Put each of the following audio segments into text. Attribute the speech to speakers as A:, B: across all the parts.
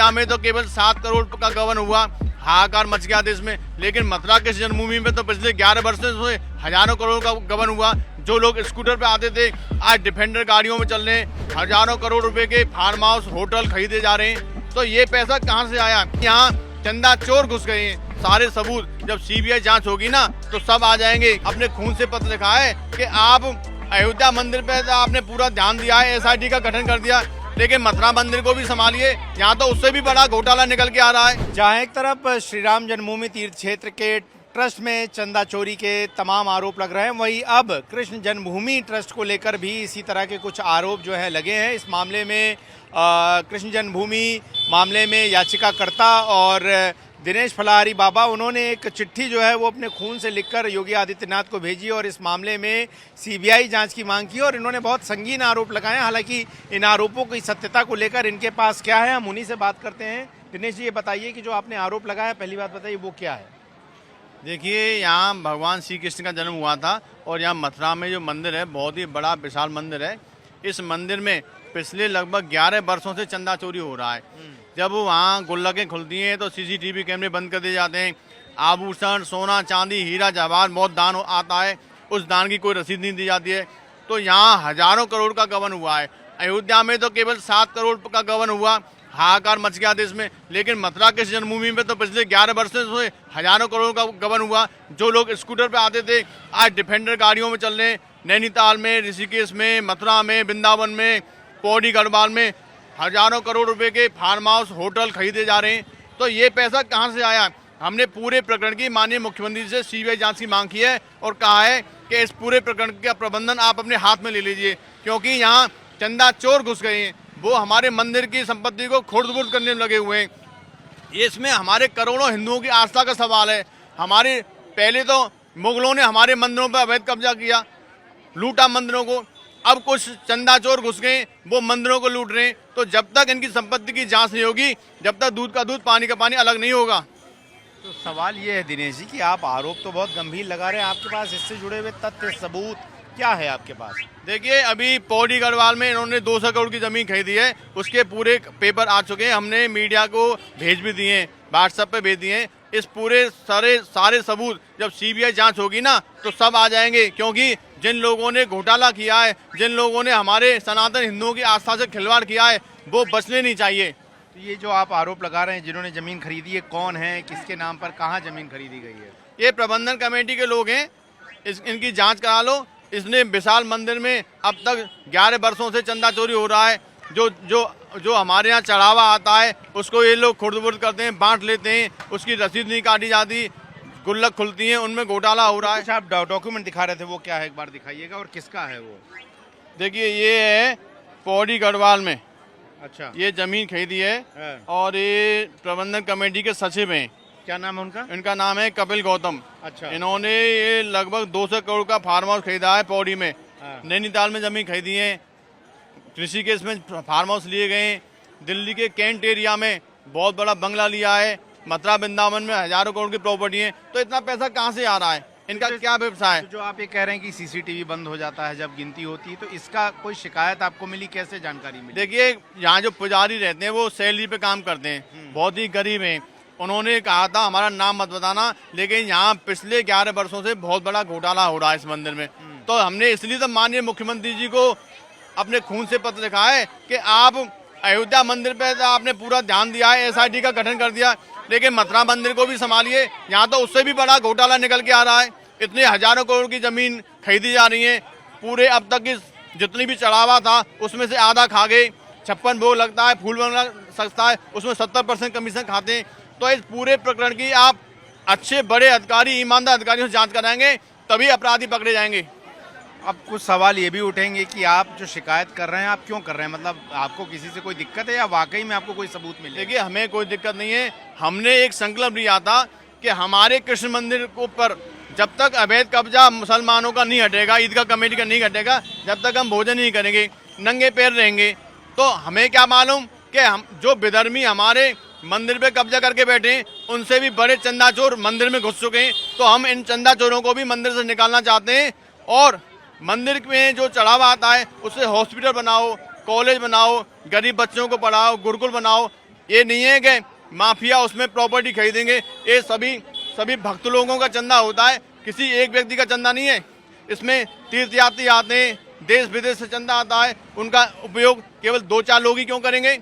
A: अयोध्या में तो केवल 7 करोड़ का गबन हुआ, हाहाकार मच गया देश में। लेकिन मथुरा के जन्मभूमि में तो पिछले 11 वर्षों से हजारों करोड़ का गबन हुआ। जो लोग स्कूटर पे आते थे आज डिफेंडर गाड़ियों में चल रहे हैं, हजारों करोड़ रुपए के फार्म हाउस होटल खरीदे जा रहे हैं। तो ये पैसा कहाँ से आया? यहाँ चंदा चोर घुस गए हैं। सारे सबूत जब सीबीआई जांच होगी ना तो सब आ जाएंगे। अपने खून से पत्र लिखा है कि आप अयोध्या मंदिर पे आपने पूरा ध्यान दिया है, एसआईटी का गठन कर दिया, लेकिन मथुरा मंदिर को भी संभालिए, यहाँ तो उससे भी बड़ा घोटाला निकल के आ रहा है।
B: जहाँ एक तरफ श्री राम जन्मभूमि तीर्थ क्षेत्र के ट्रस्ट में चंदा चोरी के तमाम आरोप लग रहे हैं, वहीं अब कृष्ण जन्मभूमि ट्रस्ट को लेकर भी इसी तरह के कुछ आरोप जो है लगे हैं। इस मामले में कृष्ण जन्मभूमि मामले में याचिकाकर्ता और दिनेश फलाहारी बाबा, उन्होंने एक चिट्ठी जो है वो अपने खून से लिखकर योगी आदित्यनाथ को भेजी और इस मामले में सीबीआई जांच की मांग की और इन्होंने बहुत संगीन आरोप लगाए। हालांकि इन आरोपों की सत्यता को लेकर इनके पास क्या है, हम उन्हीं से बात करते हैं। दिनेश जी, ये बताइए कि जो आपने आरोप लगाया, पहली बात बताइए वो क्या है?
A: देखिए, यहाँ भगवान श्री कृष्ण का जन्म हुआ था और यहाँ मथुरा में जो मंदिर है बहुत ही बड़ा विशाल मंदिर है। इस मंदिर में पिछले लगभग 11 वर्षों से चंदा चोरी हो रहा है। जब वहाँ गुल्लकें खुलती हैं तो सीसीटीवी कैमरे बंद कर दिए जाते हैं। आभूषण, सोना, चांदी, हीरा जवाहर बहुत दान आता है, उस दान की कोई रसीद नहीं दी जाती है। तो यहाँ हजारों करोड़ का गबन हुआ है। अयोध्या में तो केवल 7 करोड़ का गबन हुआ, हाहाकार मच गया देश में। लेकिन मथुरा के जन्मभूमि में तो पिछले 11 वर्षों से हजारों करोड़ का गबन हुआ। जो लोग स्कूटर पे आते थे आज डिफेंडर गाड़ियों में चल रहे हैं। नैनीताल में, ऋषिकेश में, मथुरा में, वृंदावन में, पौड़ी गढ़वाल में हजारों करोड़ रुपए के फार्म हाउस होटल खरीदे जा रहे हैं। तो ये पैसा कहाँ से आया? हमने पूरे प्रकरण की माननीय मुख्यमंत्री से सीबीआई जांच की मांग की है और कहा है कि इस पूरे प्रकरण का प्रबंधन आप अपने हाथ में ले लीजिए, क्योंकि यहाँ चंदा चोर घुस गए हैं। वो हमारे मंदिर की संपत्ति को खुर्द-बुर्द करने लगे हुए हैं। इसमें हमारे करोड़ों हिंदुओं की आस्था का सवाल है। हमारे पहले तो मुगलों ने हमारे मंदिरों पर अवैध कब्जा किया, लूटा मंदिरों को। अब कुछ चंदा चोर घुस गए, वो मंदिरों को लूट रहे हैं। तो जब तक इनकी संपत्ति की जांच नहीं होगी, जब तक दूध का दूध पानी का पानी अलग नहीं होगा।
B: तो सवाल ये है दिनेश जी कि आप आरोप तो बहुत गंभीर लगा रहे हैं, आपके पास इससे जुड़े हुए तथ्य सबूत क्या है आपके पास?
A: देखिए, अभी पौड़ी गढ़वाल में इन्होंने 200 करोड़ की जमीन खरीदी है, उसके पूरे पेपर आ चुके हैं। हमने मीडिया को भेज भी दिए हैं, व्हाट्सएप पे भेज दिए हैं। इस पूरे सारे सबूत जब सीबीआई जांच होगी ना तो सब आ जाएंगे, क्योंकि जिन लोगों ने घोटाला किया है, जिन लोगों ने हमारे सनातन हिंदुओं की आस्था से खिलवाड़ किया है, वो बचने नहीं चाहिए।
B: तो ये जो आप आरोप लगा रहे हैं, जिन्होंने जमीन खरीदी है, कौन है, किसके नाम पर, कहाँ जमीन खरीदी गई है?
A: ये प्रबंधन कमेटी के लोग हैं, इनकी जांच करा लो। इसने विशाल मंदिर में अब तक 11 वर्षों से चंदा चोरी हो रहा है। जो हमारे यहाँ चढ़ावा आता है उसको ये लोग खुर्द-बुर्द करते हैं, बांट लेते हैं, उसकी रसीद नहीं काटी जाती, गुल्लक खुलती हैं, उनमें घोटाला हो रहा है।
B: कुछ आप डॉक्यूमेंट दिखा रहे थे, वो क्या है, एक बार दिखाइएगा, और किसका है वो?
A: देखिए, ये है पौड़ी गढ़वाल में,
B: अच्छा,
A: ये जमीन खरीदी है और ये प्रबंधन कमेटी के सचिव हैं।
B: क्या नाम है उनका?
A: इनका नाम है कपिल गौतम।
B: अच्छा,
A: इन्होंने ये लगभग 200 करोड़ का फार्म हाउस खरीदा है पौड़ी में। नैनीताल में जमीन खरीदी है, ऋषिकेश में फार्म हाउस लिए गए, दिल्ली के कैंट एरिया में बहुत बड़ा बंगला लिया है, मथुरा वृंदावन में हजारों करोड़ की प्रॉपर्टी है। तो इतना पैसा कहाँ से आ रहा है? इनका क्या व्यवसाय है?
B: तो जो आप ये कह रहे हैं कि सीसीटीवी बंद हो जाता है जब गिनती होती है, तो इसका कोई शिकायत आपको मिली, कैसे जानकारी मिली?
A: देखिए, यहाँ जो पुजारी रहते हैं वो सैलरी पे काम करते हैं, बहुत ही गरीब हैं। उन्होंने कहा था हमारा नाम मत बताना, लेकिन यहाँ पिछले 11 वर्षों से बहुत बड़ा घोटाला हो रहा है इस मंदिर में। तो हमने इसलिए तो माननीय मुख्यमंत्री जी को अपने खून से पत्र लिखा है कि आप अयोध्या मंदिर पे आपने पूरा ध्यान दिया है, एसआईटी का गठन कर दिया, लेकिन मथुरा मंदिर को भी संभालिए, यहाँ तो उससे भी बड़ा घोटाला निकल के आ रहा है। इतने हजारों करोड़ की जमीन खरीदी जा रही है, पूरे अब तक की जितनी भी चढ़ावा था उसमें से आधा खा गए। 56 भोग लगता है, फूल बनना सकता है, उसमें 70% कमीशन खाते हैं। तो इस पूरे प्रकरण की आप अच्छे बड़े अधिकारी, ईमानदार अधिकारियों से जांच कराएंगे, तभी अपराधी पकड़े जाएंगे।
B: अब कुछ सवाल ये भी उठेंगे कि आप जो शिकायत कर रहे हैं, आप क्यों कर रहे हैं? मतलब आपको किसी से कोई दिक्कत है या वाकई में आपको कोई सबूत मिले?
A: देखिए, हमें कोई दिक्कत नहीं है। हमने एक संकल्प लिया था कि हमारे कृष्ण मंदिर के ऊपर जब तक अवैध कब्जा मुसलमानों का नहीं हटेगा, ईदगाह कमेटी का नहीं हटेगा, जब तक हम भोजन नहीं करेंगे, नंगे पैर रहेंगे। तो हमें क्या मालूम कि हम जो विधर्मी हमारे मंदिर पे कब्जा करके बैठे हैं, उनसे भी बड़े चंदा चोर मंदिर में घुस चुके हैं। तो हम इन चंदा चोरों को भी मंदिर से निकालना चाहते हैं और मंदिर में जो चढ़ावा आता है उससे हॉस्पिटल बनाओ, कॉलेज बनाओ, गरीब बच्चों को पढ़ाओ, गुरुकुल बनाओ, ये नहीं है कि माफिया उसमें प्रॉपर्टी खरीदेंगे। ये सभी भक्त लोगों का चंदा होता है, किसी एक व्यक्ति का चंदा नहीं है। इसमें तीर्थयात्री आते हैं, देश विदेश से चंदा आता है, उनका उपयोग केवल 2-4 लोग ही क्यों करेंगे?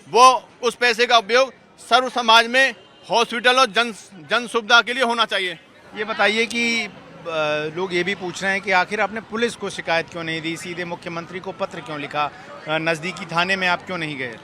A: वो उस पैसे का उपयोग सर्व समाज में हॉस्पिटल और जन सुविधा के लिए होना चाहिए।
B: ये बताइए कि लोग ये भी पूछ रहे हैं कि आखिर आपने पुलिस को शिकायत क्यों नहीं दी, सीधे मुख्यमंत्री को पत्र क्यों लिखा, नज़दीकी थाने में आप क्यों नहीं गए?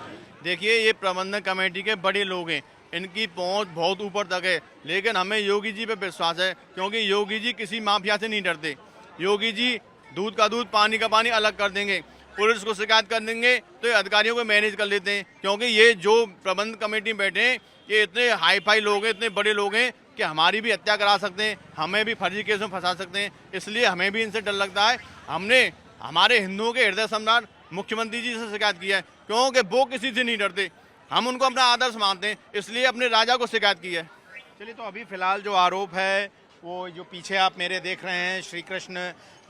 A: देखिए, ये प्रबंधन कमेटी के बड़े लोग हैं, इनकी पहुंच बहुत ऊपर तक है, लेकिन हमें योगी जी पे विश्वास है, क्योंकि योगी जी किसी माफिया से नहीं डरते। योगी जी दूध का दूध पानी का पानी अलग कर देंगे। पुलिस को शिकायत कर देंगे तो ये अधिकारियों को मैनेज कर लेते हैं, क्योंकि ये जो प्रबंध कमेटी में बैठे हैं ये इतने हाई फाई लोग हैं, इतने बड़े लोग हैं कि हमारी भी हत्या करा सकते हैं, हमें भी फर्जी केस में फंसा सकते हैं। इसलिए हमें भी इनसे डर लगता है। हमने हमारे हिंदुओं के हृदय सम्राट मुख्यमंत्री जी से शिकायत की है, क्योंकि वो किसी से नहीं डरते, हम उनको अपना आदर्श मानते हैं, इसलिए अपने राजा को शिकायत की है।
B: चलिए, तो अभी फिलहाल जो आरोप है वो जो पीछे आप मेरे देख रहे हैं श्री कृष्ण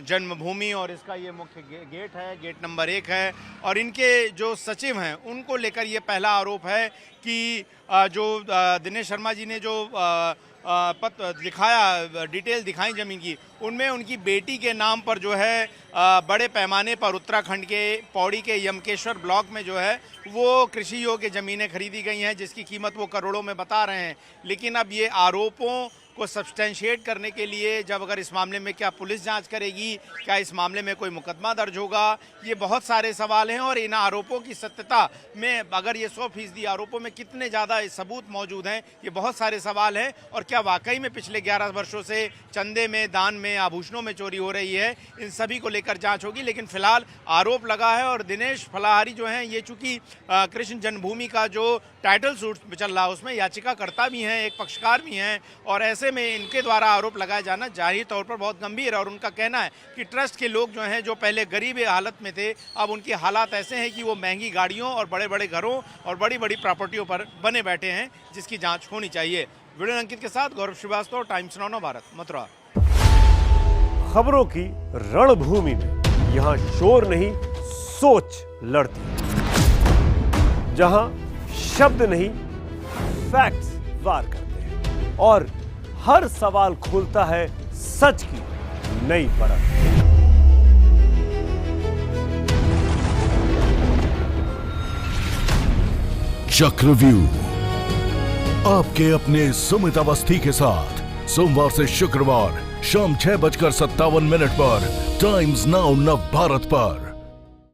B: जन्मभूमि, और इसका ये मुख्य गेट है, गेट नंबर 1 है, और इनके जो सचिव हैं उनको लेकर ये पहला आरोप है कि जो दिनेश शर्मा जी ने जो पत्र दिखाया, डिटेल दिखाई ज़मीन की, उनमें उनकी बेटी के नाम पर जो है बड़े पैमाने पर उत्तराखंड के पौड़ी के यमकेश्वर ब्लॉक में जो है वो कृषि योग्य ज़मीनें खरीदी गई हैं, जिसकी कीमत वो करोड़ों में बता रहे हैं। लेकिन अब ये आरोपों को सब्सटेंशिएट करने के लिए जब अगर इस मामले में क्या पुलिस जांच करेगी, क्या इस मामले में कोई मुकदमा दर्ज होगा, ये बहुत सारे सवाल हैं। और इन आरोपों की सत्यता में, अगर ये 100% आरोपों में कितने ज़्यादा सबूत मौजूद हैं, ये बहुत सारे सवाल हैं। और क्या वाकई में पिछले 11 वर्षों से चंदे में, दान में, आभूषणों में चोरी हो रही है, इन सभी को लेकर जांच होगी। लेकिन फिलहाल आरोप लगा है, और दिनेश फलाहारी जो हैं ये चूँकि कृष्ण जन्मभूमि का जो टाइटल सूट चल रहा है उसमें याचिकाकर्ता भी हैं, एक पक्षकार भी हैं, और ऐसे में इनके द्वारा आरोप लगाया जाना जाहिर तौर पर बहुत गंभीर है। और उनका कहना है कि ट्रस्ट के लोग जो हैं, जो पहले गरीब हालत में थे, अब उनके हालात ऐसे हैं कि वो महंगी गाड़ियों और बड़े बड़े घरों और बड़ी बड़ी प्रॉपर्टियों पर बने बैठे हैं, जिसकी जांच होनी चाहिए। वीडियो अंकित के साथ गौरव श्रीवास्तव, टाइम्स नाउ भारत, मथुरा।
C: खबरों की रणभूमि में यहाँ शोर नहीं, सोच लड़ती है, जहां शब्द नहीं, फैक्ट्स वार करते हैं, और हर सवाल खोलता है सच की नई परत।
D: चक्रव्यूह, आपके अपने सुमित अवस्थी के साथ सोमवार से शुक्रवार शाम 6:57 पर टाइम्स नाउ नव भारत पर।